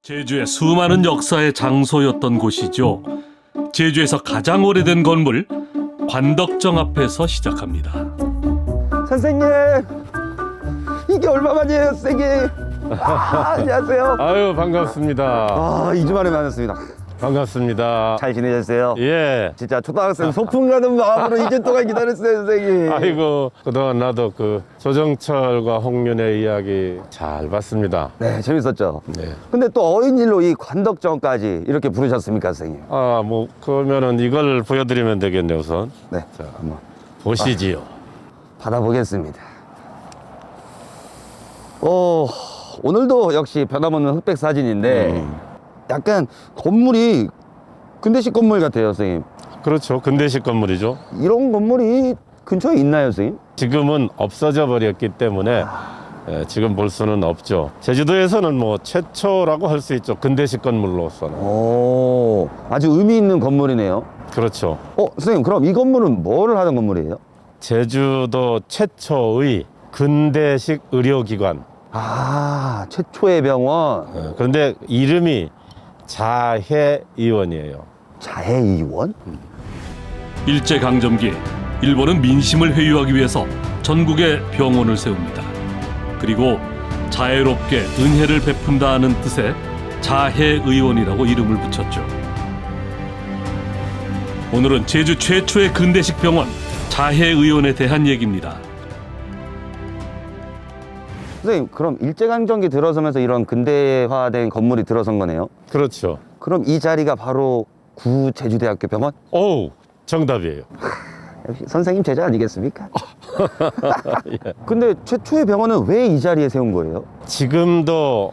제주의 수많은 역사의 장소였던 곳이죠. 제주에서 가장 오래된 건물 관덕정 앞에서 시작합니다. 선생님, 이게 얼마만이에요, 선생님? 안녕하세요. 아유, 반갑습니다. 2주 만에 만났습니다. 반갑습니다. 잘 지내셨어요? 예. 진짜 초등학생 소풍 가는 마음으로 2주 동안 기다렸어요, 선생님. 아이고, 그동안 나도 그 조정철과 홍윤의 이야기 잘 봤습니다. 네, 재밌었죠? 네. 근데 또 어인일로 이 관덕정까지 이렇게 부르셨습니까, 선생님? 뭐 그러면은 이걸 보여드리면 되겠네요, 우선. 네, 자, 한번 보시지요. 받아보겠습니다. 오늘도 역시 변함없는 흑백 사진인데 약간 건물이 근대식 건물 같아요, 선생님. 그렇죠. 근대식 건물이죠. 이런 건물이 근처에 있나요, 선생님? 지금은 없어져 버렸기 때문에 지금 볼 수는 없죠. 제주도에서는 뭐 최초라고 할 수 있죠. 근대식 건물로서는. 오, 아주 의미 있는 건물이네요. 그렇죠. 선생님, 그럼 이 건물은 뭐를 하는 건물이에요? 제주도 최초의 근대식 의료기관. 최초의 병원. 그런데 이름이 자해의원이에요. 자해의원? 일제강점기 일본은 민심을 회유하기 위해서 전국에 병원을 세웁니다. 그리고 자애롭게 은혜를 베푼다는 뜻의 자해의원이라고 이름을 붙였죠. 오늘은 제주 최초의 근대식 병원 자해의원에 대한 얘기입니다. 선생님, 그럼 일제강점기 들어서면서 이런 근대화된 건물이 들어선 거네요? 그렇죠. 그럼 이 자리가 바로 구제주대학교 병원? 오우, 정답이에요. 역시 선생님 제자 아니겠습니까? 근데 최초의 병원은 왜 이 자리에 세운 거예요? 지금도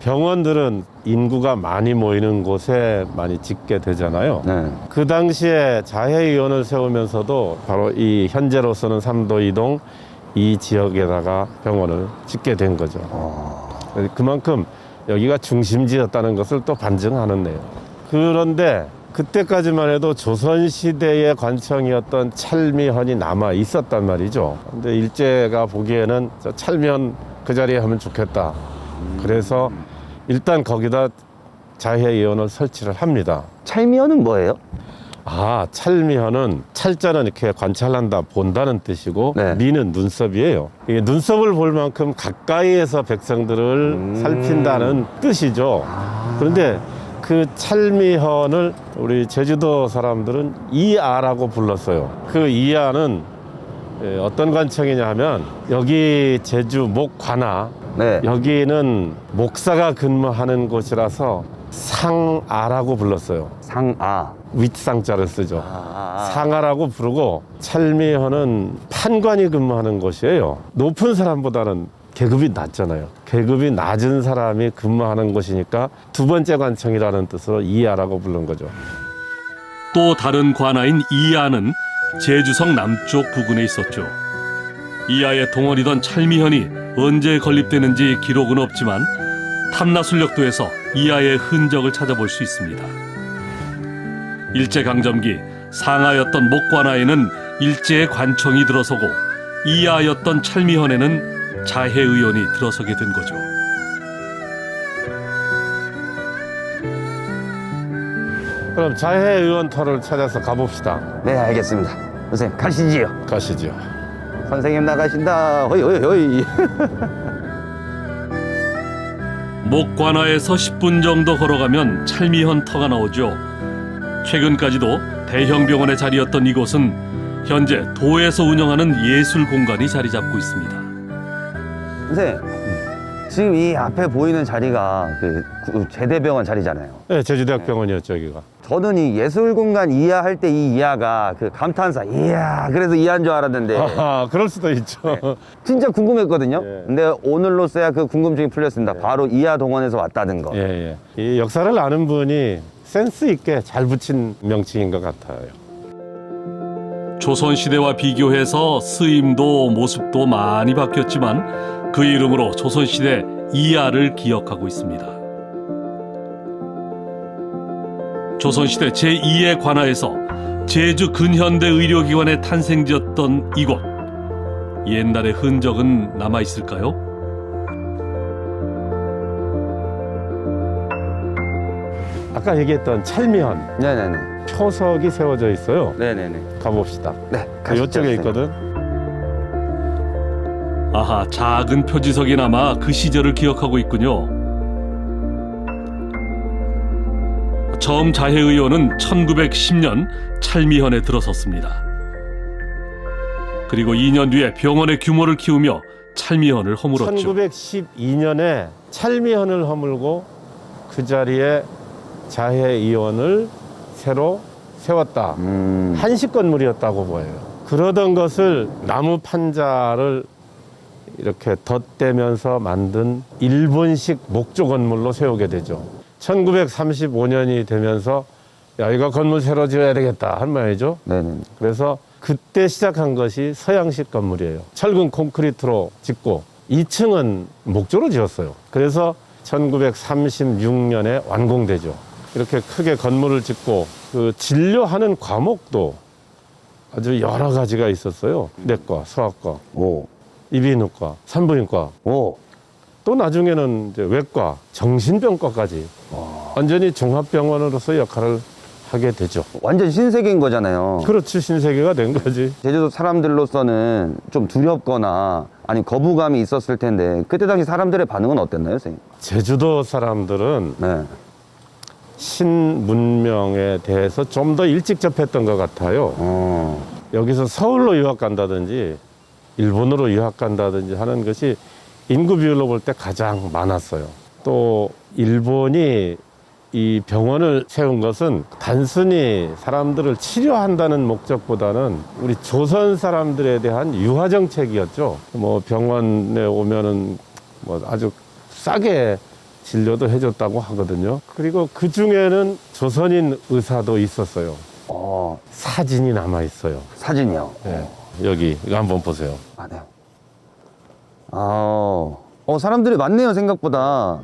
병원들은 인구가 많이 모이는 곳에 많이 짓게 되잖아요. 네. 그 당시에 자해의원을 세우면서도 바로 이 현재로서는 삼도 이동 이 지역에다가 병원을 짓게 된 거죠. 그만큼 여기가 중심지였다는 것을 또 반증하는 내용. 그런데 그때까지만 해도 조선시대의 관청이었던 찰미현이 남아 있었단 말이죠. 근데 일제가 보기에는 저 찰미현 그 자리에 하면 좋겠다. 그래서 일단 거기다 자해의원을 설치를 합니다. 찰미현은 뭐예요? 찰미현은 찰자는 이렇게 관찰한다, 본다는 뜻이고 네. 미는 눈썹이에요. 이게 눈썹을 볼 만큼 가까이에서 백성들을 살핀다는 뜻이죠. 그런데 그 찰미현을 우리 제주도 사람들은 이아라고 불렀어요. 그 이아는 어떤 관청이냐 하면 여기 제주 목관아, 네. 여기는 목사가 근무하는 곳이라서 상아라고 불렀어요. 상아. 윗상자를 쓰죠. 상아라고 부르고 찰미현은 판관이 근무하는 곳이에요. 높은 사람보다는 계급이 낮잖아요. 계급이 낮은 사람이 근무하는 곳이니까 두 번째 관청이라는 뜻으로 이하라고 부른 거죠. 또 다른 관아인 이하는 제주성 남쪽 부근에 있었죠. 이하의 동원이던 찰미현이 언제 건립되는지 기록은 없지만 탐나술력도에서 이하의 흔적을 찾아볼 수 있습니다. 일제강점기 상하였던 목관아에는 일제의 관청이 들어서고 이하였던 찰미현에는 자해의원이 들어서게 된 거죠. 그럼 자해의원 터를 찾아서 가봅시다. 네, 알겠습니다. 선생님, 가시지요. 가시죠. 선생님 나가신다. 호이, 호이, 호이. 목관아에서 10분 정도 걸어가면 찰미현 터가 나오죠. 최근까지도 대형 병원의 자리였던 이곳은 현재 도에서 운영하는 예술 공간이 자리 잡고 있습니다. 선생님, 지금 이 앞에 보이는 자리가 그 제대병원 자리잖아요. 네, 제주대학병원이었죠, 여기가. 저는 이 예술공간 이하 할 때 이 이하가 그 감탄사 이야 그래서 이하인 줄 알았는데 그럴 수도 있죠. 진짜 궁금했거든요. 예. 근데 오늘로서야 그 궁금증이 풀렸습니다. 바로 이하 동원에서 왔다는 거. 예. 이 역사를 아는 분이 센스 있게 잘 붙인 명칭인 것 같아요. 조선시대와 비교해서 쓰임도 모습도 많이 바뀌었지만 그 이름으로 조선시대 이하를 기억하고 있습니다. 조선시대 제2의 관아에서 제주 근현대 의료기관의 탄생지였던 이곳. 옛날의 흔적은 남아있을까요? 아까 얘기했던 찰미현 네네네. 표석이 세워져 있어요. 네네네. 가봅시다. 네. 가시죠, 이쪽에 선생님. 있거든. 아하, 작은 표지석이 남아 그 시절을 기억하고 있군요. 처음 자해의원은 1910년 찰미현에 들어섰습니다. 그리고 2년 뒤에 병원의 규모를 키우며 찰미현을 허물었죠. 1912년에 찰미현을 허물고 그 자리에 자해의원을 새로 세웠다. 한식 건물이었다고 보여요. 그러던 것을 나무 판자를 이렇게 덧대면서 만든 일본식 목조 건물로 세우게 되죠. 1935년이 되면서 야, 이거 건물 새로 지어야 되겠다 한 모양이죠. 네네. 그래서 그때 시작한 것이 서양식 건물이에요. 철근 콘크리트로 짓고 2층은 목조로 지었어요. 그래서 1936년에 완공되죠. 이렇게 크게 건물을 짓고 그 진료하는 과목도 아주 여러 가지가 있었어요. 내과, 소아과, 오. 이비인후과, 산부인과, 오. 또 나중에는 이제 외과, 정신병과까지 완전히 종합병원으로서 역할을 하게 되죠. 완전 신세계인 거잖아요. 그렇지, 신세계가 된 거지. 제주도 사람들로서는 좀 두렵거나 아니 거부감이 있었을 텐데 그때 당시 사람들의 반응은 어땠나요, 선생님? 제주도 사람들은 네. 신문명에 대해서 좀 더 일찍 접했던 것 같아요. 여기서 서울로 유학 간다든지 일본으로 유학 간다든지 하는 것이 인구 비율로 볼 때 가장 많았어요. 또 일본이 이 병원을 세운 것은 단순히 사람들을 치료한다는 목적보다는 우리 조선 사람들에 대한 유화 정책이었죠. 뭐 병원에 오면은 뭐 아주 싸게 진료도 해줬다고 하거든요. 그리고 그 중에는 조선인 의사도 있었어요. 사진이 남아 있어요. 사진이요. 네. 여기 이거 한번 보세요. 아, 네. 사람들이 많네요, 생각보다.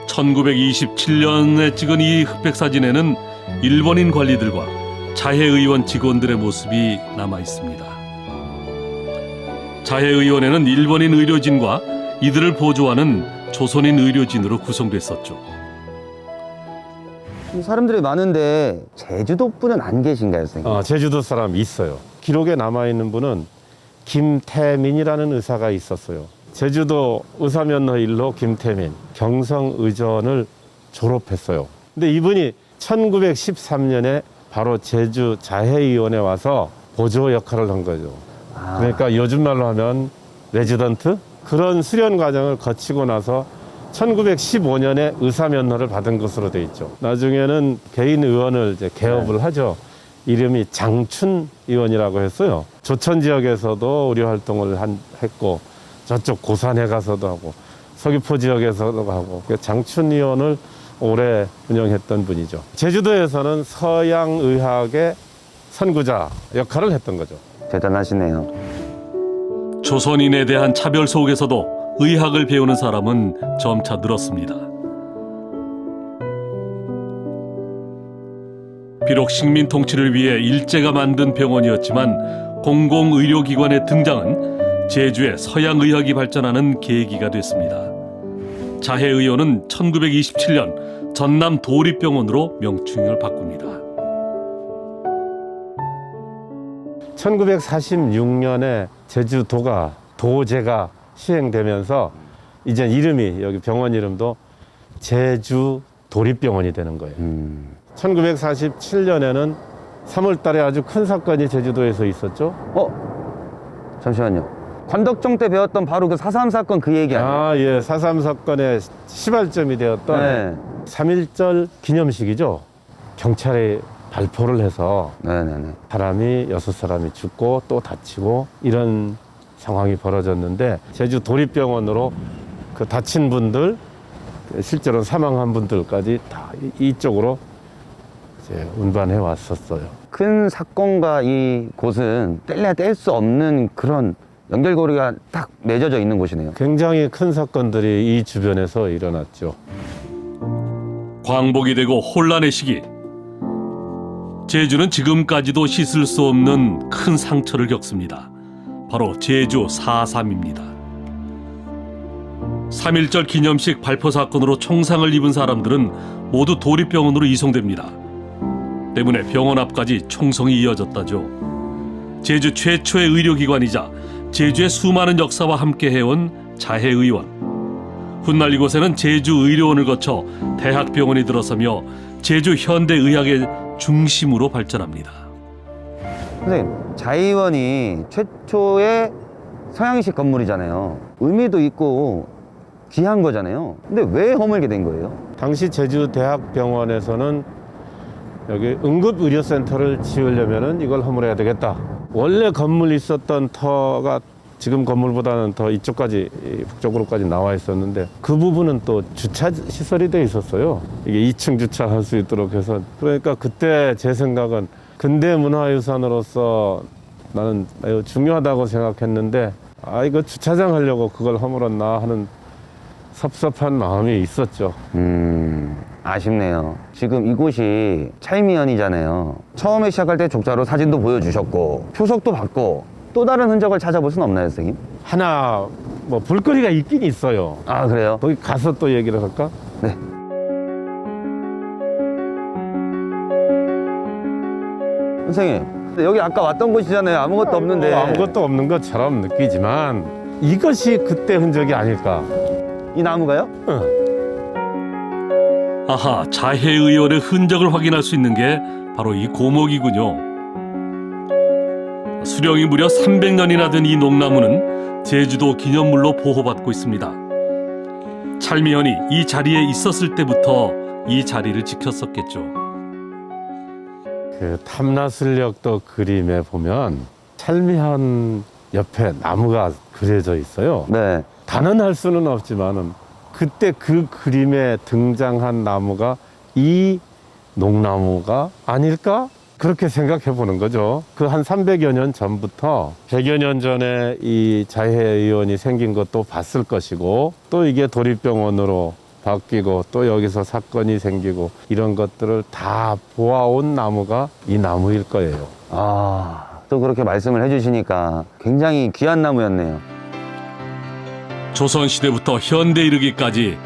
1927년에 찍은 이 흑백 사진에는 일본인 관리들과 자해의원 직원들의 모습이 남아 있습니다. 자해의원에는 일본인 의료진과 이들을 보조하는 조선인 의료진으로 구성됐었죠. 사람들이 많은데 제주도 분은 안 계신가요, 선생님? 제주도 사람 있어요. 기록에 남아 있는 분은 김태민이라는 의사가 있었어요. 제주도 의사면허 1로 김태민, 경성의전을 졸업했어요. 근데 이분이 1913년에 바로 제주 자해의원에 와서 보조 역할을 한 거죠. 그러니까 요즘 말로 하면 레지던트? 그런 수련 과정을 거치고 나서 1915년에 의사면허를 받은 것으로 돼 있죠. 나중에는 개인 의원을 이제 개업을 하죠. 이름이 장춘 의원이라고 했어요. 조천 지역에서도 의료 활동을 했고 저쪽 고산에 가서도 하고 서귀포 지역에서도 하고 장춘 의원을 오래 운영했던 분이죠. 제주도에서는 서양의학의 선구자 역할을 했던 거죠. 대단하시네요. 조선인에 대한 차별 속에서도 의학을 배우는 사람은 점차 늘었습니다. 비록 식민 통치를 위해 일제가 만든 병원이었지만 공공의료기관의 등장은 제주의 서양의학이 발전하는 계기가 됐습니다. 자해의원은 1927년 전남 도립병원으로 명칭을 바꿉니다. 1946년에 제주도가 도제가 시행되면서 이제 이름이 여기 병원 이름도 제주 도립병원이 되는 거예요. 1947년에는 3월 달에 아주 큰 사건이 제주도에서 있었죠. 잠시만요. 관덕정 때 배웠던 바로 그 4.3 사건 그 얘기 아니에요? 예. 4.3 사건의 시발점이 되었던 네. 3.1절 기념식이죠. 경찰에 발포를 해서 네네네. 사람이 6사람이 죽고 또 다치고 이런 상황이 벌어졌는데 제주 도립병원으로 그 다친 분들 실제로 사망한 분들까지 다 이쪽으로 이제 운반해 왔었어요. 큰 사건과 이 곳은 뗄래야 뗄 수 없는 그런 연결고리가 딱 맺어져 있는 곳이네요. 굉장히 큰 사건들이 이 주변에서 일어났죠. 광복이 되고 혼란의 시기. 제주는 지금까지도 씻을 수 없는 큰 상처를 겪습니다. 바로 제주 4.3입니다. 3.1절 기념식 발포 사건으로 총상을 입은 사람들은 모두 도립병원으로 이송됩니다. 때문에 병원 앞까지 총성이 이어졌다죠. 제주 최초의 의료기관이자 제주의 수많은 역사와 함께 해온 자해의원. 훗날 이곳에는 제주의료원을 거쳐 대학병원이 들어서며 제주 현대의학의 중심으로 발전합니다. 선생님, 자의원이 최초의 서양식 건물이잖아요. 의미도 있고 귀한 거잖아요. 근데 왜 허물게 된 거예요? 당시 제주대학병원에서는 여기 응급의료센터를 지으려면은 이걸 허물어야 되겠다. 원래 건물 있었던 터가 지금 건물보다는 더 이쪽까지 북쪽으로까지 나와 있었는데 그 부분은 또 주차 시설이 돼 있었어요. 이게 2층 주차할 수 있도록 해서. 그러니까 그때 제 생각은 근대 문화유산으로서 나는 매우 중요하다고 생각했는데 이거 주차장 하려고 그걸 허물었나 하는 섭섭한 마음이 있었죠. 아쉽네요. 지금 이곳이 찰미현이잖아요. 처음에 시작할 때 족자로 사진도 보여주셨고 표석도 받고 또 다른 흔적을 찾아볼 수는 없나요, 선생님? 하나 뭐 볼거리가 있긴 있어요. 아, 그래요? 거기 가서 또 얘기를 할까? 네. 선생님, 근데 여기 아까 왔던 곳이잖아요. 아무것도 없는데. 아무것도 없는 것처럼 느끼지만 이것이 그때 흔적이 아닐까. 이 나무가요? 아하, 자해의원의 흔적을 확인할 수 있는 게 바로 이 고목이군요. 수령이 무려 300년이나 된 이 농나무는 제주도 기념물로 보호받고 있습니다. 찰미현이 이 자리에 있었을 때부터 이 자리를 지켰었겠죠. 그 탐나슬력도 그림에 보면 찰미현 옆에 나무가 그려져 있어요. 네. 단언할 수는 없지만은 그때 그 그림에 등장한 나무가 이 농나무가 아닐까? 그렇게 생각해 보는 거죠. 그 한 300여 년 전부터 100여 년 전에 이 자해의원이 생긴 것도 봤을 것이고 또 이게 도립병원으로 바뀌고 또 여기서 사건이 생기고 이런 것들을 다 보아온 나무가 이 나무일 거예요. 또 그렇게 말씀을 해주시니까 굉장히 귀한 나무였네요. 조선시대부터 현대 이르기까지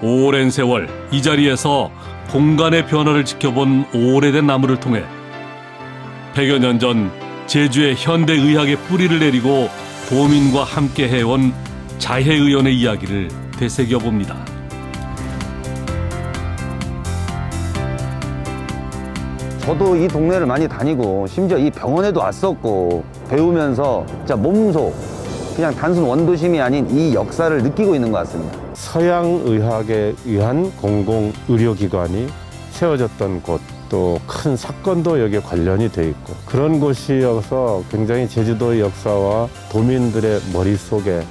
오랜 세월 이 자리에서 공간의 변화를 지켜본 오래된 나무를 통해 100여 년 전 제주의 현대의학의 뿌리를 내리고 도민과 함께 해온 자해의원의 이야기를 되새겨봅니다. 저도 이 동네를 많이 다니고 심지어 이 병원에도 왔었고 배우면서 진짜 몸소 그냥 단순 원도심이 아닌 이 역사를 느끼고 있는 것 같습니다. 서양의학에 의한 공공의료기관이 세워졌던 곳, 또 큰 사건도 여기에 관련이 돼 있고 그런 곳이어서 굉장히 제주도의 역사와 도민들의 머릿속에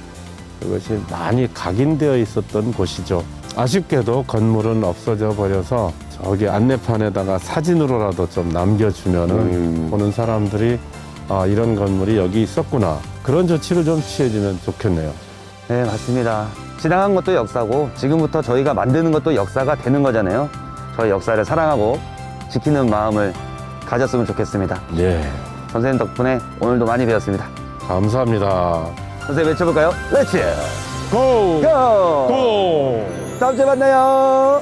그것이 많이 각인되어 있었던 곳이죠. 아쉽게도 건물은 없어져 버려서 저기 안내판에다가 사진으로라도 좀 남겨주면은 보는 사람들이 이런 건물이 여기 있었구나, 그런 조치를 좀 취해주면 좋겠네요. 네, 맞습니다. 지나간 것도 역사고 지금부터 저희가 만드는 것도 역사가 되는 거잖아요. 저희 역사를 사랑하고 지키는 마음을 가졌으면 좋겠습니다. 예, 선생님 덕분에 오늘도 많이 배웠습니다. 감사합니다. 선생님 외쳐볼까요? 렛츠 고! 고! 고! 다음 주에 만나요.